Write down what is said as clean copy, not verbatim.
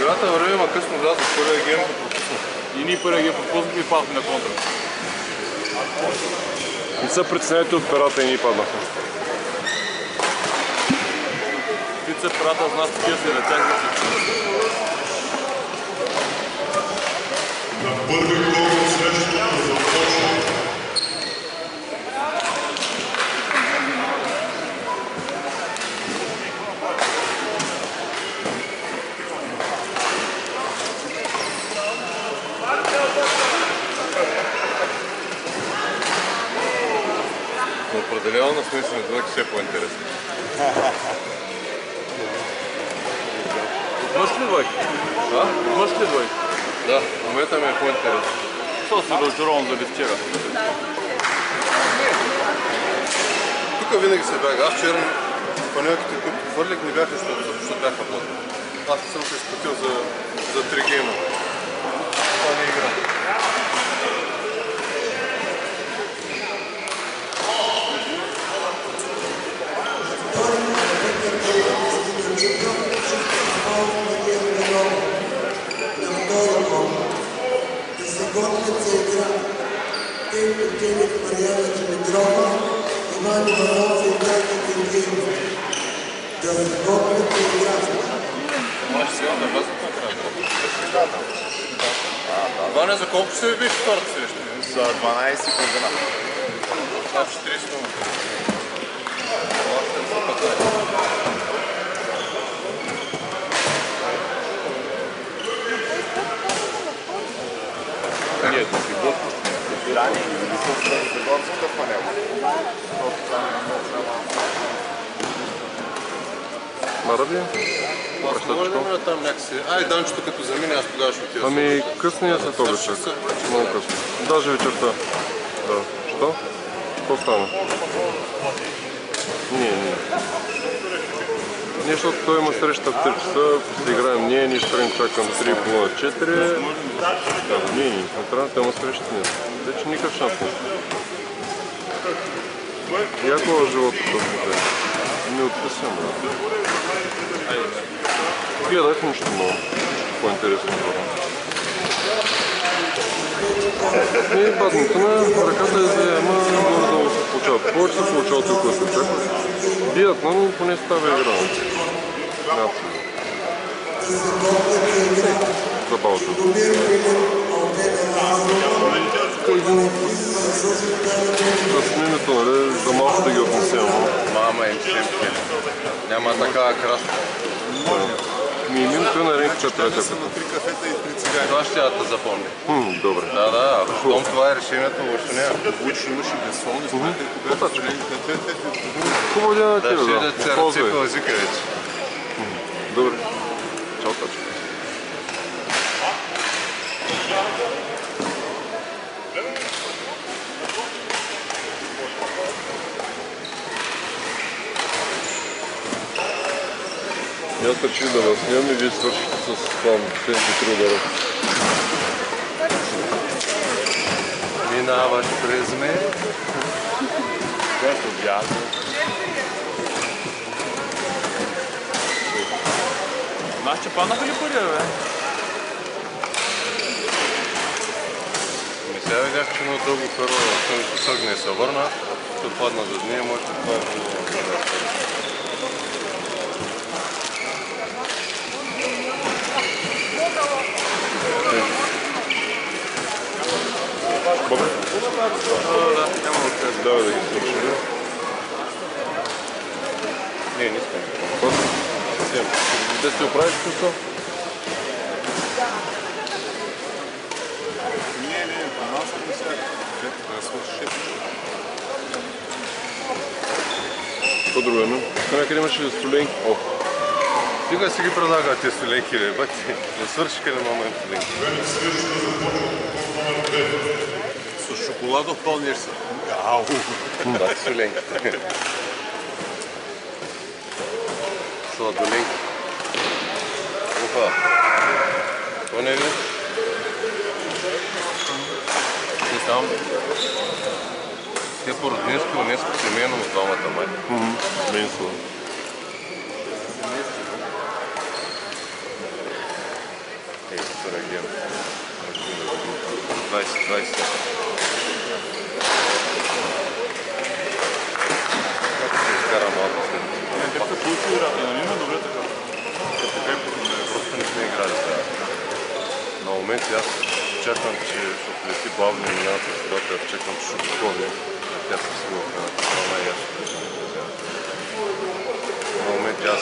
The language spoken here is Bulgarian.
Играта върви, ма късно влязох, първия гейм го пропуснах. И ние първия гейм пропуснахме и падахме на контра. Не са притеснете от перата и ние паднахме. Пица перата с нас такива се летяха. На първи кръг срещата започва. Определено на смислени двойки все по-интересно. Мъж ли двойки? А? Мъж ли двойки? Да, в момента ми е по-интересно. Що си разочарован дали вчера? Тук винаги се бяга. Аз вчера панелките, които хвърлих, не бяха защото бяха плътни. Аз не съм се изплатил за 3 гейма. Това не е игра. Готвят за игра Евгений Марияна Димитрова, Иван Иванов и Георги Георгиев. Да се готвят за игра. Може сега да влязат на края. Ваня, за колко се беше втората среща? За 12 половина. За 40 минути. Където си готви? Ирани или с Загорската панела? Мараби? Може да мина там някакси. Ай, Данчето като замине, аз тогава ще отида. Ами късния след обед чак. Много късно. Даже вечерта. Да. Що? Какво стана? Не. Ние, защото той има среща в 3 часа, ще играем ние ще тръгнем чак към 3:04. Не, накрая има среща днес. Вече никакъв шанс не. Яко в живота този ден. Не отписвам, брат. Гледах нищо много. По-интересно това. И бадминтона, ръката е зле, ама горе-долу се получават. Повече се получава тук, да се очаква. Бият, но поне става игра. Забавно. Един с името, нали, за малко да ги отнесем. Мама им семки. Няма такава краска. Името е на ренката третя. Са на 3 кафета и 3 цигари. Това ще я да запомни. Добре. Да. Щом това е решението, въобще няма. Лучше имаше безсолни, смятай, когато са лените на тете. Хубаво ден на тебе, да. да. Да, ще да се ръцепа езика вече. Добре. Чао, Тачо. Аз пречи да вас снимам и вие свършите с това тези 3 удара. Минаваш през мен. Което бяха. Знаеш, че паднаха ли пари, бе? Сега видях, че много дълго първо съгне се върна. Ще падна за дни, може да това е било. Бобе? Да, няма да кажа. Давай да ги свършим. Не искам. Да си оправиш чувство? Не, нас не сега. Да свърши. Какво друго е? Някъде имаше строленки. Тога си ги предлагат тези соленки, бе, бати. Не свършиха ли момент соленки? С шоколадов пълниш се. Бати соленки. Сладоленки. Опа. То не е ли? Не там. Те по роднински, унеско семейно от двамата май. Менсо. реагирам. 20. Изкара малко след. Как се получи играта? Нали има добре така? Просто не сме играли сега. На моменти аз чакам, че ще отлети бавно и минава председател, чакам, че ще готови. Тя се сила в едната страна и аз ще кажа. На моменти аз